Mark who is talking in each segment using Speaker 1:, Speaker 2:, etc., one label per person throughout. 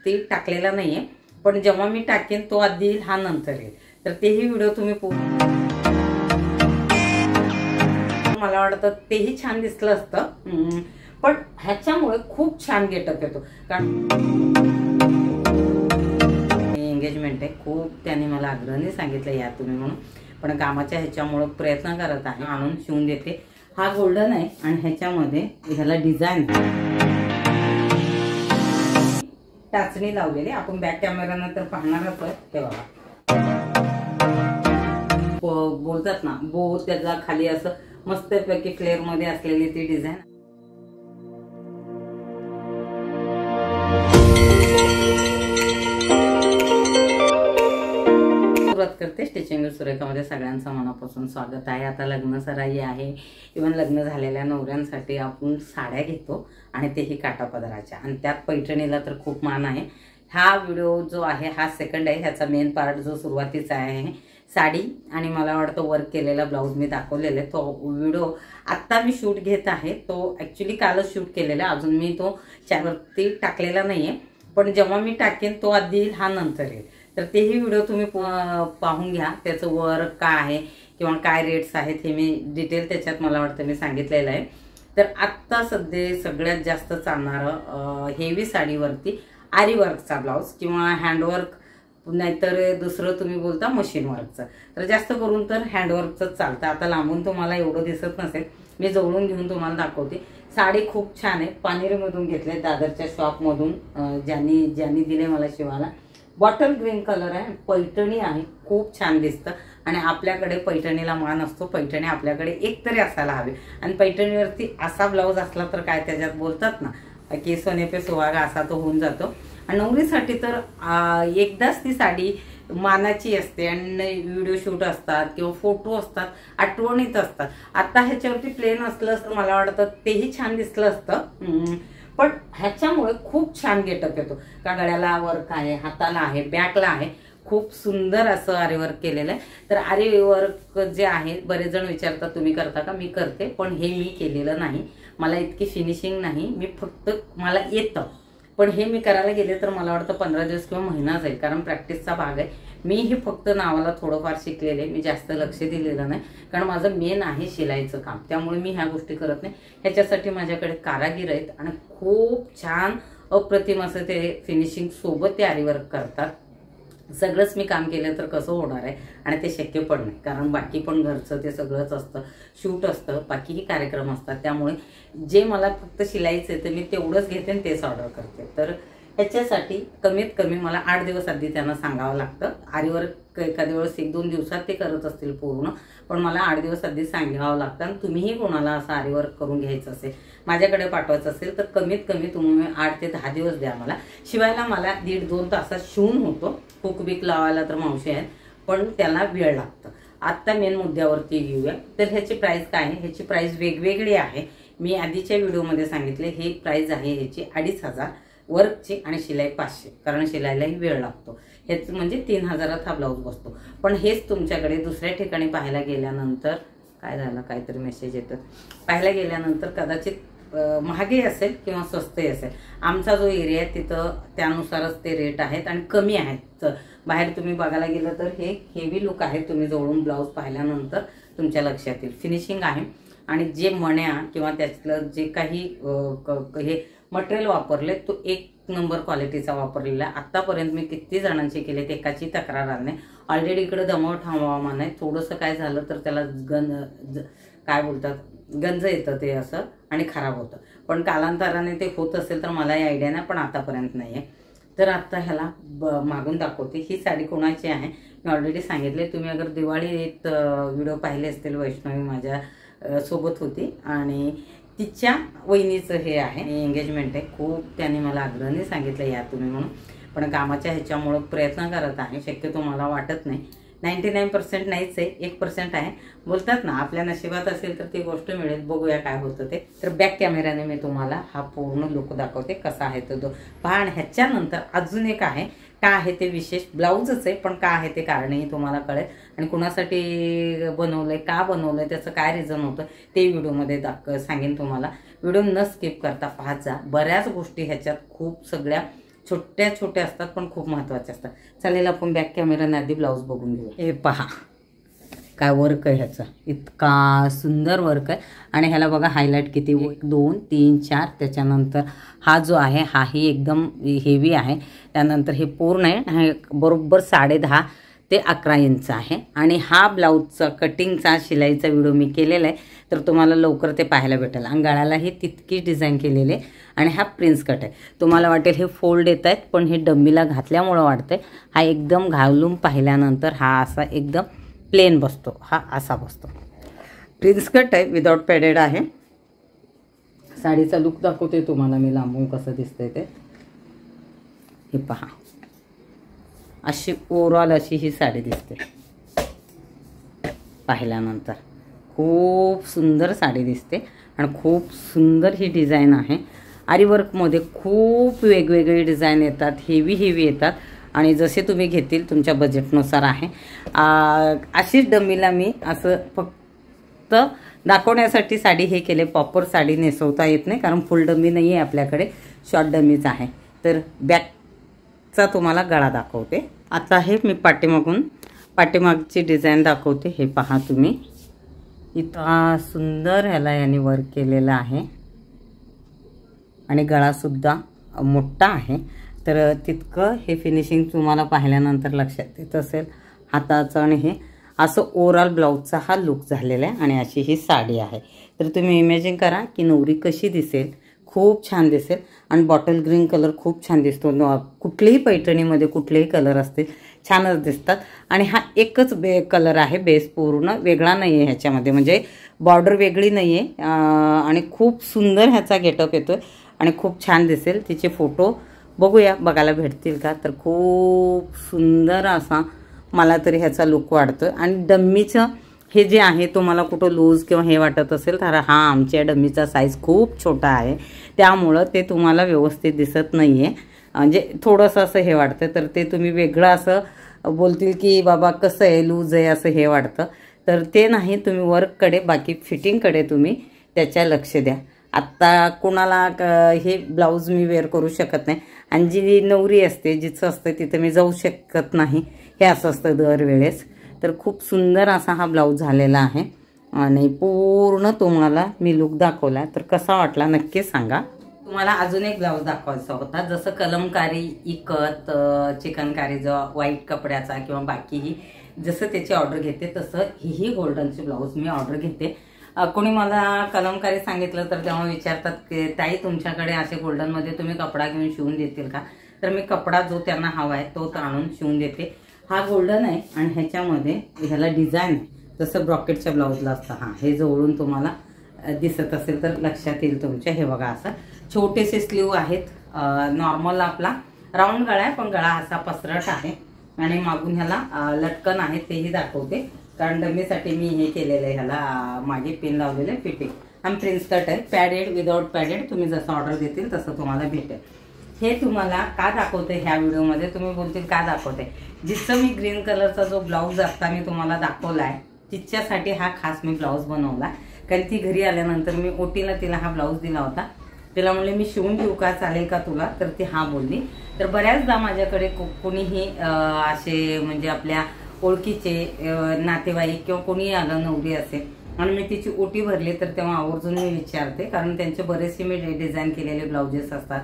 Speaker 1: त्याच्यावरती टाकलेला नाहीये, पण जेव्हा मी टाकेन तो आधी येईल, हा नंतर येईल. तर तेही व्हिडिओ तुम्ही मला वाटतं तेही छान दिसलं असतं, पण ह्याच्यामुळे खूप छान गेटअप येतो. कारण एंगेजमेंट आहे, खूप त्यांनी मला आग्रहाने सांगितलं या तुम्ही म्हणून, पण कामाच्या ह्याच्यामुळे प्रयत्न करत आहे, आणून शिवून देते. हा गोल्डन आहे आणि ह्याच्यामध्ये ह्याला डिझाईन टाचणी लावलेली. आपण बॅक कॅमेरानं तर पाहणारच आहे. तेव्हा बोलतात ना बो, त्याचा खाली असं मस्तपैकी फ्लेअर मध्ये असलेली ती डिझाईन. सुरुवात करते स्टिचिंग विथ सुरेखामध्ये. सगळ्यांचं मनापासून स्वागत आहे. आता लग्न सराई आहे, इव्हन लग्न झालेल्या नवऱ्यांसाठी आपण साड्या घेतो आणि तेही काठापदराच्या, आणि त्यात पैठणीला तर खूप मान आहे. हा व्हिडिओ जो आहे हा सेकंड आहे. ह्याचा मेन पार्ट जो सुरुवातीचा आहे साडी आणि मला वाटतं वर्क केलेला ब्लाऊज मी दाखवलेला आहे. तो व्हिडिओ आत्ता मी शूट घेत आहे. तो ॲक्च्युली कालच शूट केलेला, अजून मी तो चॅनलवरती टाकलेला नाहीये, पण जेव्हा मी टाकेन तो आधी येईल, हा नंतर येईल. तर तेही व्हिडिओ तुम्ही पाहून घ्या. त्याचं वर्क काय आहे किंवा काय रेट्स आहेत हे मी डिटेल त्याच्यात मला वाटतं मी सांगितलेलं आहे. तर आत्ता सध्या सगळ्यात जास्त चालणारं हेवी साडीवरती आरी वर्कचा ब्लाऊज किंवा हँडवर्क, नाहीतर दुसरं तुम्ही बोलता मशीन वर्कचं. तर जास्त करून तर हँडवर्कचंच चालतं. आता लांबून तुम्हाला एवढं दिसत नसेल, मी जवळून घेऊन तुम्हाला दाखवते. साडी खूप छान आहे, पानेरीमधून घेतले, दादरच्या शॉपमधून, ज्यांनी दिले मला शिवायला. बॉटल ग्रीन कलर आहे, पैठणी आहे, खूप छान दिसतं. आणि आपल्याकडे पैठणीला मान असतो, पैठणी आपल्याकडे एक तरी असायला हवी. आणि पैठणीवरती असा ब्लाऊज असला तर काय त्याच्यात बोलतात ना की सोने पे सुहागा, असा तो होऊन जातो. आणि नवरीसाठी तर एकदाच ती साडी मानाची असते आणि व्हिडिओ शूट असतात किंवा फोटो असतात, आठवणीत असतात. आता ह्याच्यावरती प्लेन असलं तर मला वाटतं तेही छान दिसलं असतं, पण ह्याच्यामुळे खूप छान गेटअप येतो. का गळ्याला वर्क आहे, हाताला आहे, बॅकला आहे, खूप सुंदर असं आरी वर्क केलेलं आहे. तर आरी वर्क जे आहे, बरेच जण विचारतात तुम्ही करता का? मी करते, पण हे मी केलेलं नाही. मला इतकी फिनिशिंग नाही, मी फक्त मला येतं. पण हे मी करायला गेले तर मला वाटतं 15 दिवस किंवा महिना जाईल, कारण प्रॅक्टिसचा भाग आहे. मी हे फक्त नावाला थोडंफार शिकलेले, मी जास्त लक्ष दिलेलं नाही, कारण माझं मेन आहे शिलाईचं काम. त्यामुळे मी ह्या गोष्टी करत नाही. ह्याच्यासाठी माझ्याकडे कारागीर आहेत आणि खूप छान अप्रतिम असं ते फिनिशिंग सोबत ते आरी वर्क करतात. सगळंच मी काम केलं तर कसं होणार आहे, आणि ते शक्य पण नाही, कारण बाकी पण घरचं ते सगळंच असतं, शूट असतं, बाकीही कार्यक्रम असतात. त्यामुळे जे मला फक्त शिलाईचं आहे तर मी तेवढंच घेते आणि तेच ऑर्डर करते. तर ह्याच्यासाठी कमीत कमी मला 8 दिवस आधी त्यांना सांगावं लागतं. आरीवर एखाद्या वेळेस 1-2 दिवसात ते करत असतील पूर्ण, पण मला 8 दिवस आधी सांगावं लागतं. आणि तुम्हीही कोणाला असं आरीवर्क करून घ्यायचं असेल, माझ्याकडे पाठवायचं असेल, तर कमीत कमी तुम्ही 8 ते 10 दिवस द्या मला. शिवायला मला 1.5-2 तासात शिवून होतो. हुक बिक लावायला तर मावशी आहेत, पण त्याला वेळ लागतं. आत्ता मेन मुद्द्यावरती घेऊया. तर ह्याची प्राईस काय आहे? ह्याची प्राईस वेगवेगळी आहे. मी आधीच्या व्हिडिओमध्ये सांगितले, हे प्राईस आहे ह्याची 2,500 वर्कची आणि शिलाई 500, कारण शिलाईलाही वेळ लागतो. हेच म्हणजे 3,000 हा ब्लाऊज बसतो. पण हेच तुमच्याकडे दुसऱ्या ठिकाणी पाहायला गेल्यानंतर काय झालं, काहीतरी मेसेज येतं, पाहायला गेल्यानंतर कदाचित महागही असेल किंवा स्वस्तही असेल. आमचा जो एरिया आहे तिथं त्यानुसारच ते रेट आहेत आणि कमी आहेत. बाहेर तुम्ही बघायला गेलं तर हे हेवी लुक आहे. तुम्ही जवळून ब्लाऊज पाहिल्यानंतर तुमच्या लक्षात येईल. फिनिशिंग आहे आणि जे मण्या किंवा त्यातलं जे काही हे मटेरियल वापरले तो 1 नंबर क्वालिटीचा वापरलेला. आतापर्यंत मी किती जणांचे केले, ते एकाची तक्रार आली नाही. ऑलरेडी इकडे दमट हवामान आहे, थोडंसं काय झालं तर त्याला काय बोलतात गंज येतं ते असं आणि खराब होतं. पण कालांतराने ते होत असेल तर मलाही आयडिया नाही, पण आतापर्यंत नाही आहे. तर आता ह्याला मागून दाखवते. ही साडी कोणाची आहे मी ऑलरेडी सांगितले. तुम्ही अगर दिवाळीत व्हिडिओ पाहिले असतील, वैष्णवी माझ्या सोबत होती आणि तिच्या वहिनीचं हे आहे, एंगेजमेंट आहे. खूप त्यांनी मला आग्रहाने सांगितलं या तुम्ही म्हणून, पण कामाच्या ह्याच्यामुळं प्रयत्न करत आहे. शक्यतो मला वाटत नाही, 99% नाहीच आहे, 1% आहे. बोलतात ना आपल्या नशिबात असेल तर ती गोष्ट मिळेल. बघूया काय होतं ते. तर बॅक कॅमेऱ्याने मी तुम्हाला हा पूर्ण लुक दाखवते कसा आहे तो पहा. आणि ह्याच्यानंतर अजून एक आहे, काय आहे ते विशेष ब्लाऊजच आहे, पण काय आहे ते कारणही तुम्हाला कळेल. आणि कुणासाठी बनवलंय, का बनवलंय, त्याचं काय रिझन होतं ते व्हिडिओमध्ये सांगेन तुम्हाला. व्हिडिओ न स्किप करता पाहत जा. बऱ्याच गोष्टी ह्याच्यात खूप सगळ्या छोट्या छोट्या असतात पण खूप महत्त्वाचे असतात. चालेल, आपण बॅक कॅमेराने आधी ब्लाऊज बघून घेऊ. हे पहा काय वर्क आहे ह्याचं, इतका सुंदर वर्क आहे. आणि ह्याला बघा हायलाईट किती, 1 2 3 4. त्याच्यानंतर हा जो आहे हाही एकदम हेवी आहे. त्यानंतर हे पूर्ण आहे, हे बरोबर 10.5 ते 11 इंच आहे. आणि हा ब्लाऊजचा कटिंगचा शिलाईचा व्हिडिओ मी केलेला आहे, तर तुम्हाला लवकर ते पाहायला भेटेल. आणि गळ्यालाही तितकीच डिझाईन केलेली आहे. आणि हा प्रिन्स कट आहे. तुम्हाला वाटेल हे फोल्ड येत आहेत, पण हे डम्मीला घातल्यामुळं वाटतंय. हा एकदम घालून पाहिल्यानंतर हा असा एकदम प्लेन बसतो, हा असा बसतो. प्रिन्स कट आहे, विदाउट पॅडेड आहे. साडीचा लुक दाखवते तुम्हाला मी लांबून कसं दिसतंय ते. हे पहा, अशी ओव्हरऑल अशी ही साडी दिसते पाहिल्यानंतर. खूप सुंदर साडी दिसते आणि खूप सुंदर ही डिझाईन आहे. आरीवर्कमध्ये खूप वेगवेगळे डिझाईन येतात, हेवी येतात. आणि जसे तुम्ही घेतील तुमच्या बजेटनुसार आहे. अशीच डमीला मी असं फक्त दाखवण्यासाठी साडी हे केले. प्रॉपर साडी नेसवता येत नाही कारण फुल डमी नाही आहे आपल्याकडे, शॉर्ट डमीच आहे. तर बॅकचा तुम्हाला गळा दाखवते. आता हे मी पाठीमागची डिझाईन दाखवते. हे पहा तुम्ही, इतका सुंदर ह्याला याने वर्क केलेलं आहे. आणि गळासुद्धा मोठा आहे. तर तितकं हे फिनिशिंग तुम्हाला पाहिल्यानंतर लक्षात येत असेल हाताचं. आणि हे असं ओव्हरऑल ब्लाऊजचा हा लुक झालेला आहे. आणि अशी ही साडी आहे. तर तुम्ही इमॅजिन करा की नवरी कशी दिसेल, खूप छान दिसेल. आणि बॉटल ग्रीन कलर खूप छान दिसतो. कुठल्याही पैठणीमध्ये कुठलेही कलर असतील छानच दिसतात. आणि हा एकच कलर आहे, बेस पूर्ण वेगळा नाही आहे ह्याच्यामध्ये, म्हणजे बॉर्डर वेगळी नाही आहे. आणि खूप सुंदर ह्याचा गेटअप येतो आणि खूप छान दिसेल. तिचे फोटो बघूया, बघायला भेटतील का. तर खूप सुंदर असा मला तरी ह्याचा लुक वाटतो. आणि डम्मीचं हे जे आहे तुम्हाला कुठं लूज किंवा हे वाटत असेल तर हा आमच्या डम्मीचा साईज खूप छोटा आहे, त्यामुळं ते तुम्हाला व्यवस्थित दिसत नाही आहे. म्हणजे थोडंसं असं हे वाटतं. तर ते तुम्ही वेगळं असं बोलतील की बाबा कसं आहे, लूज आहे असं हे वाटतं. तर ते नाही, तुम्ही वर्ककडे बाकी फिटिंगकडे तुम्ही त्याच्या लक्ष द्या. आत्ता कोणाला हे ब्लाऊज मी वेअर करू शकत नाही. आणि जी नवरी असते जिचं असतं तिथं मी जाऊ शकत नाही, हे असं असतं दरवेळेस. तर खूप सुंदर असा हा ब्लाऊज झालेला आहे. आणि पूर्ण तुम्हाला मी लुक दाखवला, तर कसा वाटला नक्की सांगा. तुम्हाला अजून एक ब्लाऊज दाखवायचा होता. जसं कलमकारी, इकत, चिकनकारी जो व्हाईट कपड्याचा किंवा बाकीही जसं त्याची ऑर्डर घेते तसं ही गोल्डनची ब्लाऊज मी ऑर्डर घेते. कोणी मला कलमकारी सांगितलं तर तेव्हा विचारतात की ताई तुमच्याकडे असे गोल्डनमध्ये तुम्ही कपडा घेऊन शिवून देतील का. तर मी कपडा जो त्यांना हवा आहे तो आणून शिवून देते. हा गोल्डन आहे आणि ह्याच्यामध्ये ह्याला डिझाईन आहे जसं ब्रॉकेटच्या ब्लाऊजला असतं. हां, हे जवळून तुम्हाला दिसत असेल तर लक्षात येईल तुमच्या. हे बघा, असं छोटेसे स्लीव आहेत. नॉर्मल आपला राऊंड गळा आहे पण गळा असा पसरट आहे. आणि मागून ह्याला लटकन आहे तेही दाखवते कारण डमीसाठी मी हे केलेलं आहे. ह्याला मागे पिन लावलेलं आहे फिटिंग. आणि प्रिन्स कट आहे, पॅडेड विदाउट पॅडेड. तुम्ही जसं ऑर्डर देतील तसं तुम्हाला भेटेल. हे तुम्हाला का दाखवते ह्या व्हिडिओमध्ये, तुम्ही बोलतील का दाखवते. जिथं मी ग्रीन कलरचा जो ब्लाऊज आता मी तुम्हाला दाखवला आहे तिच्यासाठी हा खास मी ब्लाऊज बनवला. कारण ती घरी आल्यानंतर मी ओटीला तिला हा ब्लाऊज दिला होता. तिला म्हणले मी शिवून देऊ का, चालेल का तुला, तर ती हा बोलली. तर बऱ्याचदा माझ्याकडे कोणीही असे म्हणजे आपल्या ओळखीचे नातेवाईक किंवा कोणी आलं नवरी असेल आणि मी तिची ओटी भरली तर तेव्हा आवर्जून मी विचारते. कारण त्यांचे बरेचसे मी डिझाईन केलेले ब्लाउजेस असतात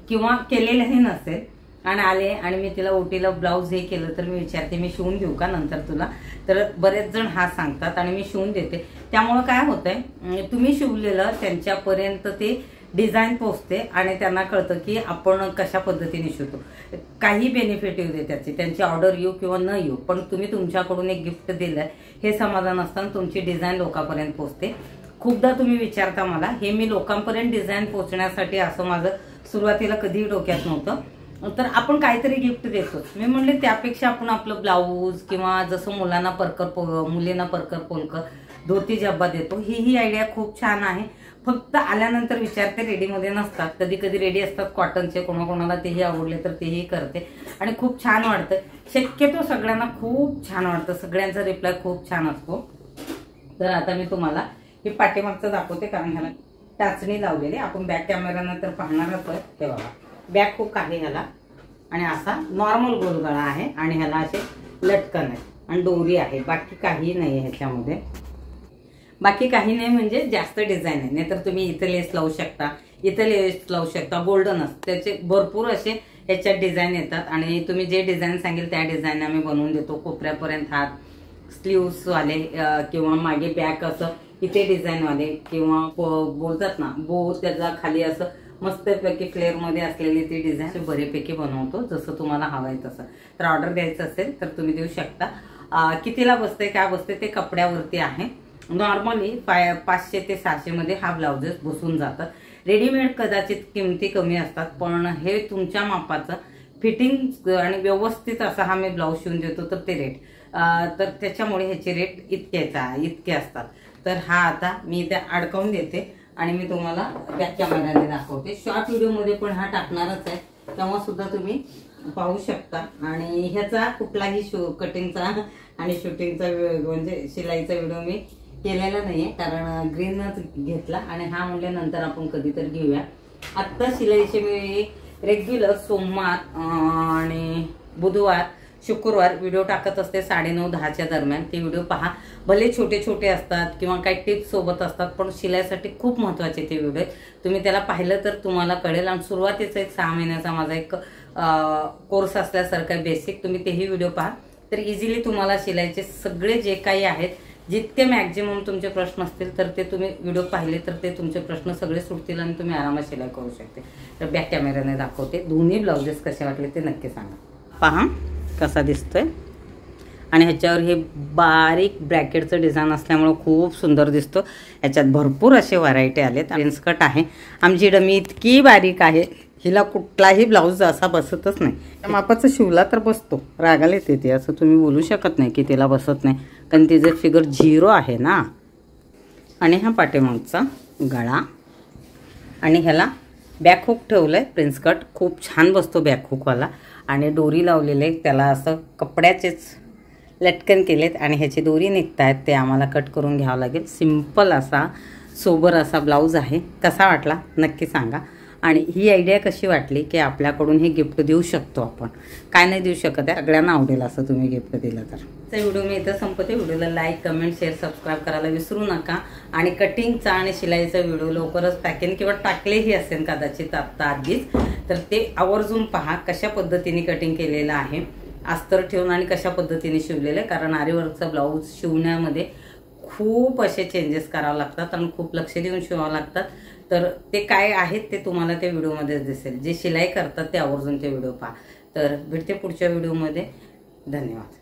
Speaker 1: किंवा केलेलेही नसेल आणि आले आणि मी तिला ओटीला ब्लाऊज हे केलं तर मी विचारते मी शिवून देऊ का नंतर तुला. तर बरेच जण हा सांगतात आणि मी शिवून देते. त्यामुळं काय होतंय, तुम्ही शिवलेलं त्यांच्यापर्यंत ते डिझाईन पोचते आणि त्यांना कळतं की आपण कशा पद्धतीने शिवतो. काही बेनिफिट येऊ दे त्याची, त्यांची ऑर्डर येऊ किंवा न येऊ, पण तुम्ही तुमच्याकडून एक गिफ्ट दिलं हे समाधान असताना तुमची डिझाईन लोकांपर्यंत पोचते. खूपदा तुम्ही विचारता मला, हे मी लोकांपर्यंत डिझाईन पोचण्यासाठी असं माझं सुरुवातीला कधीही डोक्यात नव्हतं. तर आपण काहीतरी गिफ्ट देतो. मी म्हणले त्यापेक्षा आपण आपलं ब्लाऊज किंवा जसं मुलींना परकर पोलकर धोती जब्बा देतो, ही आयडिया खूप छान आहे. फक्त आल्यानंतर विचारते, रेडीमध्ये नसतात. कधी कधी रेडी असतात कॉटनचे, कोणाकोणाला तेही आवडले तर तेही करते आणि खूप छान वाटतं. शक्यतो सगळ्यांना खूप छान वाटतं, सगळ्यांचा रिप्लाय खूप छान असतो. तर आता मी तुम्हाला हे पाठीमागचं दाखवते कारण ह्याला टाचणी लावलेली. आपण बॅक कॅमेरानंतर पाहणारच आहे. ते बघा, बॅक हुक आहे ह्याला आणि असा नॉर्मल गोल गळा आहे आणि ह्याला असे लटकन आहे आणि दोरी आहे, बाकी काही नाही ह्याच्यामध्ये. बाकी काही नाही म्हणजे जास्त डिझाईन आहे. नाहीतर तुम्ही इथं लेस लावू शकता, इथं लेस लावू शकता, गोल्डनच त्याचे भरपूर असे ह्याच्यात डिझाईन येतात. आणि तुम्ही जे डिझाईन सांगेल त्या डिझाईन आम्ही बनवून देतो. कोपऱ्यापर्यंत हात, स्लीव्स वाले किंवा मागे बॅक असं इथे डिझाईन वाले किंवा बोलतात ना बो, त्याचा खाली असं मस्तपैकी फ्लेअर मध्ये असलेली ती डिझाईन बरेपैकी बनवतो, जसं तुम्हाला हवं आहे तसं. तर ऑर्डर द्यायचं असेल तर तुम्ही देऊ शकता. कितीला बसते काय बसते ते कपड्यावरती आहे. नॉर्मली 500 ते 600 मध्ये हा ब्लाउजेस बसून जातात. रेडीमेड कदाचित किमती कमी असतात, पण हे तुमच्या मापाचं फिटिंग आणि व्यवस्थित असा हा मी ब्लाऊज शिवून देतो तर ते रेट, तर त्याच्यामुळे ह्याचे रेट इतके असतात. तर हा आता मी इथे अडकवून देते आणि मी तुम्हाला बॅक कॅमेराने दाखवते. शॉर्ट व्हिडिओमध्ये पण हा टाकणारच आहे, तेव्हा सुद्धा तुम्ही पाहू शकता. आणि ह्याचा कुठलाही कटिंगचा आणि शूटिंगचा म्हणजे शिलाईचा व्हिडिओ मी केलेला नाहीये, कारण ग्रीनच घेतला आणि हा म्हणले नंतर आपण कधीतरी घेऊया. आत्ता शिलाईचे मी रेग्युलर सोमवार आणि बुधवार शुक्रवार व्हिडिओ टाकत असते 9:30-10च्या दरम्यान. ते व्हिडिओ पहा. भले छोटे छोटे असतात किंवा काही टिप्स सोबत असतात, पण शिलाईसाठी खूप महत्त्वाचे ते व्हिडिओ आहेत. तुम्ही त्याला पाहिलं तर तुम्हाला कळेल. आणि सुरुवातीचा एक 6 महिन्याचा माझा एक कोर्स असल्यासारखा बेसिक, तुम्ही तेही व्हिडिओ पहा. तर इझिली तुम्हाला शिलाईचे सगळे जे काही आहेत, जितके मॅक्झिमम तुमचे प्रश्न असतील तर ते तुम्ही व्हिडिओ पाहिले तर ते तुमचे प्रश्न सगळे सुटतील आणि तुम्ही आरामात शिलाई करू शकते. तर बॅक कॅमेराने दाखवते. दोन्ही ब्लाउजेस कसे वाटले ते नक्की सांगा. पहा कसा दिसतोय. आणि ह्याच्यावर हे बारीक ब्रॅकेटचं डिझाईन असल्यामुळे खूप सुंदर दिसतो. ह्याच्यात भरपूर असे व्हरायटी आलेत. प्रिन्स कट आहे. आमची डमी इतकी बारीक आहे, हिला कुठलाही ब्लाऊज असा बसतच नाही. मापाचं शिवला तर बसतो, रागाला येते ते, असं तुम्ही बोलू शकत नाही की तिला बसत नाही, कारण तिचं फिगर 0 आहे ना. आणि हा पाठीमागचा गळा आणि ह्याला बॅकहुक ठेवलंय. प्रिन्स कट खूप छान बसतो बॅकहुकवाला. आणि दोरी लावलेले त्याला असं कपड्याचेच लटकन केलेत आणि ह्याची दोरी निघत आहेत, ते आम्हाला कट करून घ्यावं लागेल. सिंपल असा सोबर असा ब्लाऊज आहे. कसा वाटला नक्की सांगा. आणि ही आयडिया कशी वाटली की आपल्याकडून हे गिफ्ट देऊ शकतो आपण, काय नाही देऊ शकत आहे, सगळ्यांना आवडेल असं तुम्ही गिफ्ट दिलं तर. व्हिडिओ मी इथं संपते. व्हिडिओला लाईक, कमेंट, शेअर, सबस्क्राईब करायला विसरू नका. आणि कटिंगचा आणि शिलाईचा व्हिडिओ लवकरच टाकेन किंवा टाकलेही असेल कदाचित आत्ता आधीच, तर ते आवर्जून पहा कशा पद्धतीने कटिंग केलेलं आहे, अस्तर ठेवून आणि कशा पद्धतीने शिवलेलं आहे. कारण आरीवर्कचा ब्लाऊज शिवण्यामध्ये खूप असे चेंजेस करावे लागतात आणि खूप लक्ष देऊन शिवावं लागतात. तर ते काय आहेत ते तुम्हाला त्या व्हिडिओमध्येच दिसेल. जे शिलाई करतात ते आवर्जून ते व्हिडिओ पहा. तर भेटते पुढच्या व्हिडिओमध्ये. धन्यवाद.